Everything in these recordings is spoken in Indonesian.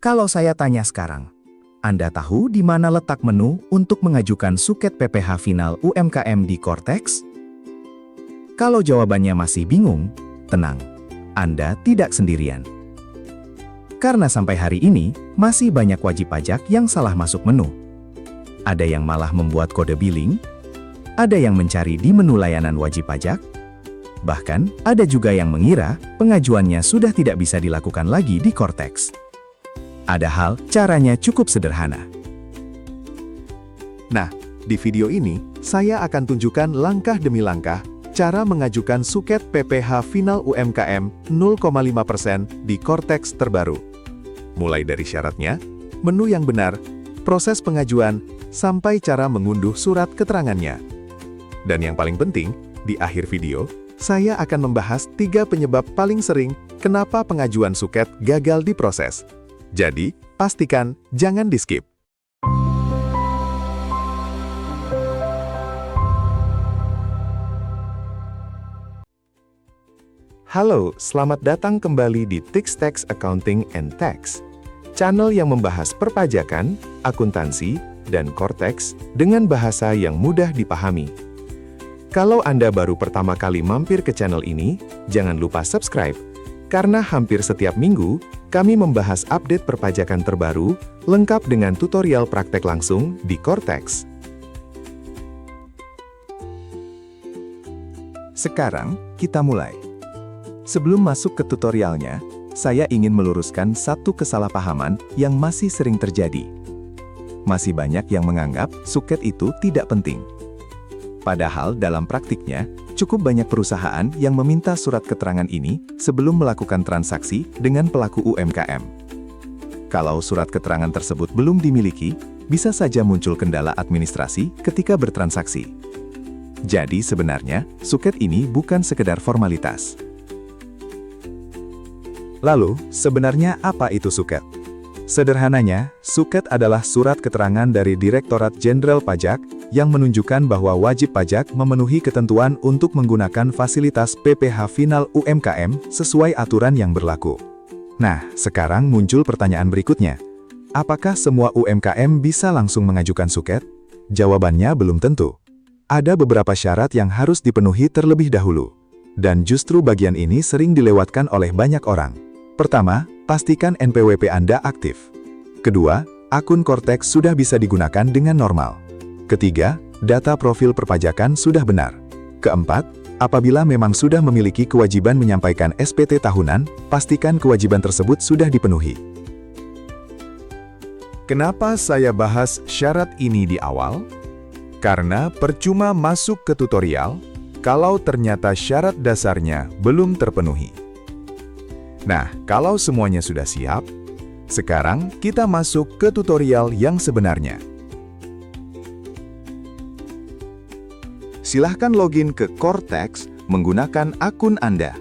Kalau saya tanya sekarang, Anda tahu di mana letak menu untuk mengajukan suket PPh Final UMKM di Cortex? Kalau jawabannya masih bingung, tenang, Anda tidak sendirian. Karena sampai hari ini, masih banyak wajib pajak yang salah masuk menu. Ada yang malah membuat kode billing, ada yang mencari di menu layanan wajib pajak, bahkan ada juga yang mengira pengajuannya sudah tidak bisa dilakukan lagi di Cortex. Padahal caranya cukup sederhana. Nah, di video ini, saya akan tunjukkan langkah demi langkah cara mengajukan suket PPh Final UMKM 0,5% di Cortex terbaru. Mulai dari syaratnya, menu yang benar, proses pengajuan, sampai cara mengunduh surat keterangannya. Dan yang paling penting, di akhir video, saya akan membahas 3 penyebab paling sering kenapa pengajuan suket gagal diproses. Jadi, pastikan jangan di-skip. Halo, selamat datang kembali di Tix Tax Accounting and Tax, channel yang membahas perpajakan, akuntansi, dan Cortex dengan bahasa yang mudah dipahami. Kalau Anda baru pertama kali mampir ke channel ini, jangan lupa subscribe, karena hampir setiap minggu, kami membahas update perpajakan terbaru, lengkap dengan tutorial praktek langsung di Cortex. Sekarang, kita mulai. Sebelum masuk ke tutorialnya, saya ingin meluruskan satu kesalahpahaman yang masih sering terjadi. Masih banyak yang menganggap suket itu tidak penting. Padahal dalam praktiknya, cukup banyak perusahaan yang meminta surat keterangan ini sebelum melakukan transaksi dengan pelaku UMKM. Kalau surat keterangan tersebut belum dimiliki, bisa saja muncul kendala administrasi ketika bertransaksi. Jadi sebenarnya, suket ini bukan sekedar formalitas. Lalu, sebenarnya apa itu suket? Sederhananya, suket adalah surat keterangan dari Direktorat Jenderal Pajak yang menunjukkan bahwa wajib pajak memenuhi ketentuan untuk menggunakan fasilitas PPh Final UMKM sesuai aturan yang berlaku. Nah, sekarang muncul pertanyaan berikutnya. Apakah semua UMKM bisa langsung mengajukan suket? Jawabannya belum tentu. Ada beberapa syarat yang harus dipenuhi terlebih dahulu. Dan justru bagian ini sering dilewatkan oleh banyak orang. Pertama, pastikan NPWP Anda aktif. Kedua, akun Cortex sudah bisa digunakan dengan normal. Ketiga, data profil perpajakan sudah benar. Keempat, apabila memang sudah memiliki kewajiban menyampaikan SPT tahunan, pastikan kewajiban tersebut sudah dipenuhi. Kenapa saya bahas syarat ini di awal? Karena percuma masuk ke tutorial, kalau ternyata syarat dasarnya belum terpenuhi. Nah, kalau semuanya sudah siap, sekarang kita masuk ke tutorial yang sebenarnya. Silahkan login ke Cortex menggunakan akun Anda.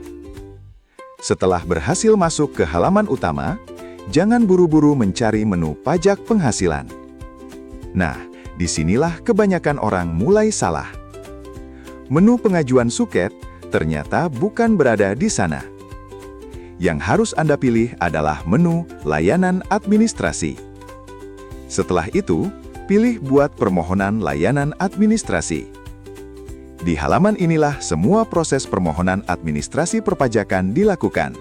Setelah berhasil masuk ke halaman utama, jangan buru-buru mencari menu pajak penghasilan. Nah, disinilah kebanyakan orang mulai salah. Menu pengajuan suket ternyata bukan berada di sana. Yang harus Anda pilih adalah menu layanan administrasi. Setelah itu, pilih buat permohonan layanan administrasi. Di halaman inilah semua proses permohonan administrasi perpajakan dilakukan.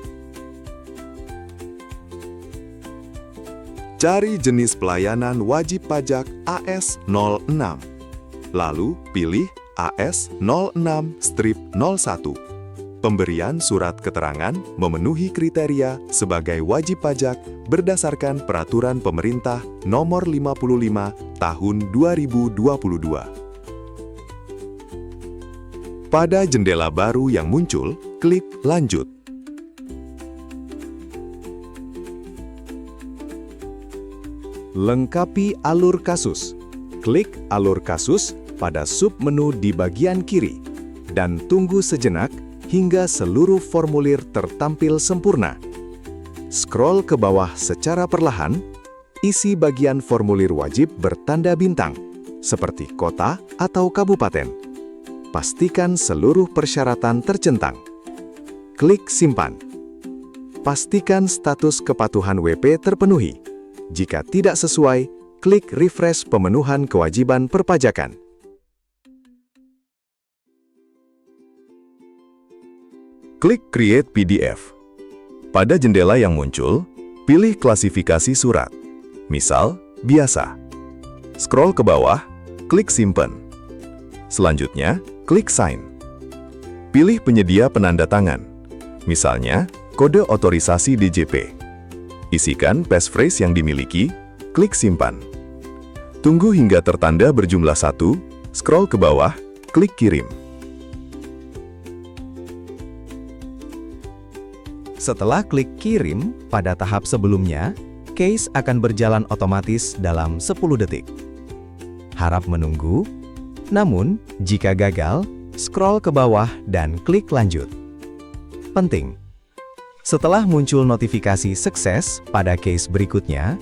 Cari jenis pelayanan wajib pajak AS06. Lalu pilih AS06-01. Pemberian surat keterangan memenuhi kriteria sebagai wajib pajak berdasarkan Peraturan Pemerintah Nomor 55 Tahun 2022. Pada jendela baru yang muncul, klik Lanjut. Lengkapi alur kasus. Klik alur kasus pada submenu di bagian kiri, dan tunggu sejenak hingga seluruh formulir tertampil sempurna. Scroll ke bawah secara perlahan, isi bagian formulir wajib bertanda bintang, seperti kota atau kabupaten. Pastikan seluruh persyaratan tercentang. Klik Simpan. Pastikan status kepatuhan WP terpenuhi, Jika tidak sesuai, klik refresh pemenuhan kewajiban perpajakan. Klik Create PDF. Pada jendela yang muncul, pilih klasifikasi surat. Misal, biasa. Scroll ke bawah, klik Simpan. Selanjutnya, klik Sign. Pilih penyedia penanda tangan. Misalnya, kode otorisasi DJP. Isikan passphrase yang dimiliki, klik Simpan. Tunggu hingga tertanda berjumlah 1, scroll ke bawah, klik Kirim. Setelah klik kirim, pada tahap sebelumnya, case akan berjalan otomatis dalam 10 detik. Harap menunggu, namun jika gagal, scroll ke bawah dan klik lanjut. Penting, setelah muncul notifikasi sukses pada case berikutnya,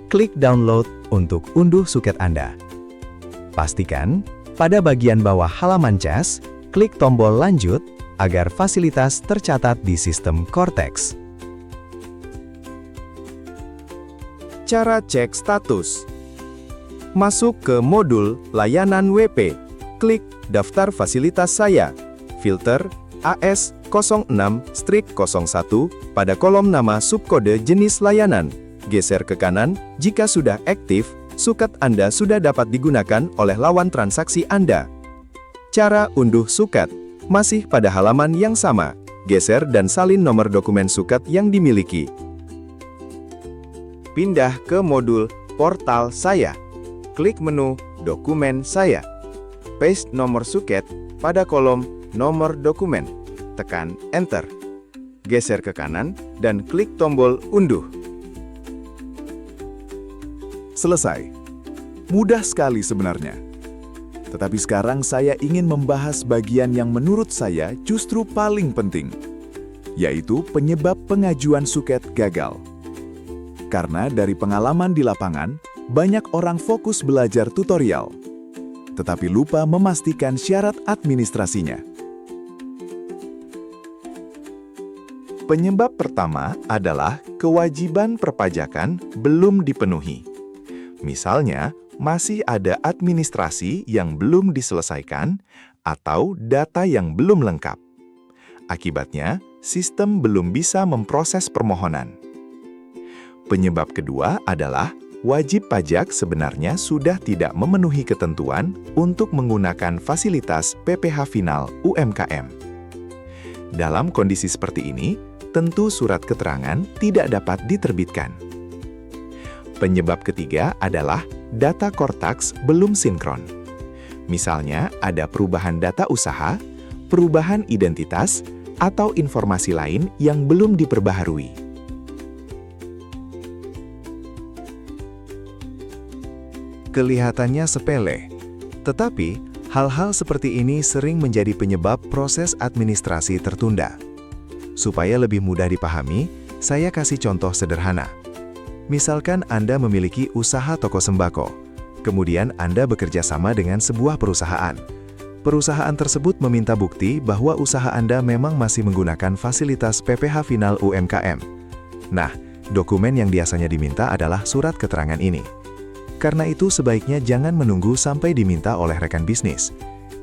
klik download untuk unduh suket Anda. Pastikan, pada bagian bawah halaman cas, klik tombol lanjut agar fasilitas tercatat di sistem Cortex. Cara cek status. Masuk ke modul layanan WP. Klik daftar fasilitas saya. Filter AS06-01 pada kolom nama subkode jenis layanan. Geser ke kanan, jika sudah aktif, suket Anda sudah dapat digunakan oleh lawan transaksi Anda. Cara unduh suket. Masih pada halaman yang sama, geser dan salin nomor dokumen suket yang dimiliki. Pindah ke modul Portal Saya. Klik menu Dokumen Saya. Paste nomor suket pada kolom Nomor Dokumen. Tekan Enter. Geser ke kanan dan klik tombol Unduh. Selesai. Mudah sekali sebenarnya. Tetapi sekarang saya ingin membahas bagian yang menurut saya justru paling penting, yaitu penyebab pengajuan suket gagal. Karena dari pengalaman di lapangan, banyak orang fokus belajar tutorial, tetapi lupa memastikan syarat administrasinya. Penyebab pertama adalah kewajiban perpajakan belum dipenuhi. Misalnya, masih ada administrasi yang belum diselesaikan atau data yang belum lengkap. Akibatnya, sistem belum bisa memproses permohonan. Penyebab kedua adalah wajib pajak sebenarnya sudah tidak memenuhi ketentuan untuk menggunakan fasilitas PPh Final UMKM. Dalam kondisi seperti ini, tentu surat keterangan tidak dapat diterbitkan. Penyebab ketiga adalah data Cortex belum sinkron. Misalnya, ada perubahan data usaha, perubahan identitas, atau informasi lain yang belum diperbaharui. Kelihatannya sepele, tetapi hal-hal seperti ini sering menjadi penyebab proses administrasi tertunda. Supaya lebih mudah dipahami, saya kasih contoh sederhana. Misalkan Anda memiliki usaha toko sembako, kemudian Anda bekerja sama dengan sebuah perusahaan. Perusahaan tersebut meminta bukti bahwa usaha Anda memang masih menggunakan fasilitas PPh Final UMKM. Nah, dokumen yang biasanya diminta adalah surat keterangan ini. Karena itu sebaiknya jangan menunggu sampai diminta oleh rekan bisnis.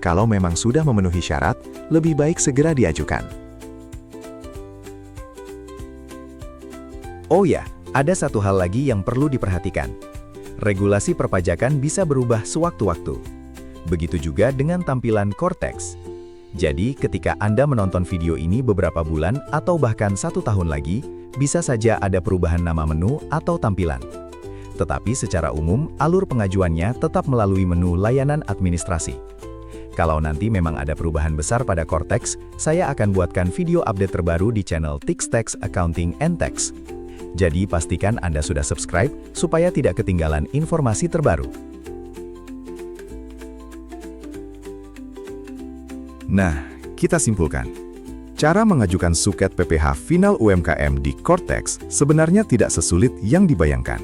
Kalau memang sudah memenuhi syarat, lebih baik segera diajukan. Oh ya, ada satu hal lagi yang perlu diperhatikan. Regulasi perpajakan bisa berubah sewaktu-waktu. Begitu juga dengan tampilan Cortex. Jadi, ketika Anda menonton video ini beberapa bulan atau bahkan 1 tahun lagi, bisa saja ada perubahan nama menu atau tampilan. Tetapi secara umum, alur pengajuannya tetap melalui menu layanan administrasi. Kalau nanti memang ada perubahan besar pada Cortex, saya akan buatkan video update terbaru di channel Tips Tax Accounting and Tax. Jadi pastikan Anda sudah subscribe supaya tidak ketinggalan informasi terbaru. Nah, kita simpulkan. Cara mengajukan suket PPh Final UMKM di Cortex sebenarnya tidak sesulit yang dibayangkan.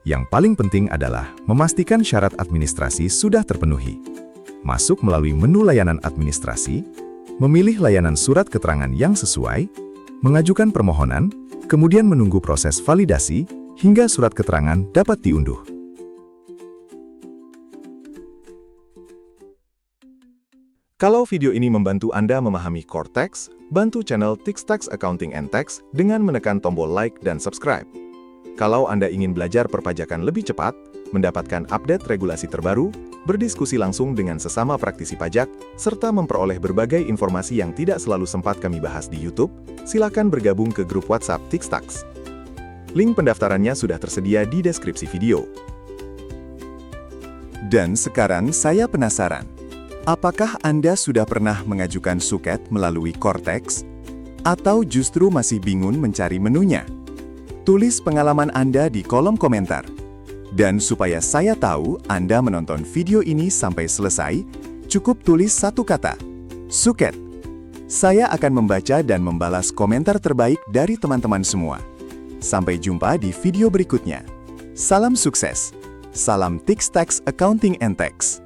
Yang paling penting adalah memastikan syarat administrasi sudah terpenuhi. Masuk melalui menu layanan administrasi, memilih layanan surat keterangan yang sesuai, mengajukan permohonan, kemudian menunggu proses validasi, hingga surat keterangan dapat diunduh. Kalau video ini membantu Anda memahami Core Tax, bantu channel Tix Tax Accounting and Tax dengan menekan tombol like dan subscribe. Kalau Anda ingin belajar perpajakan lebih cepat, mendapatkan update regulasi terbaru, berdiskusi langsung dengan sesama praktisi pajak, serta memperoleh berbagai informasi yang tidak selalu sempat kami bahas di YouTube, silakan bergabung ke grup WhatsApp Tix Tax. Link pendaftarannya sudah tersedia di deskripsi video. Dan sekarang saya penasaran. Apakah Anda sudah pernah mengajukan suket melalui Core Tax? Atau justru masih bingung mencari menunya? Tulis pengalaman Anda di kolom komentar. Dan supaya saya tahu Anda menonton video ini sampai selesai, cukup tulis satu kata, suket. Saya akan membaca dan membalas komentar terbaik dari teman-teman semua. Sampai jumpa di video berikutnya. Salam sukses. Salam Tix Tax Accounting and Tax.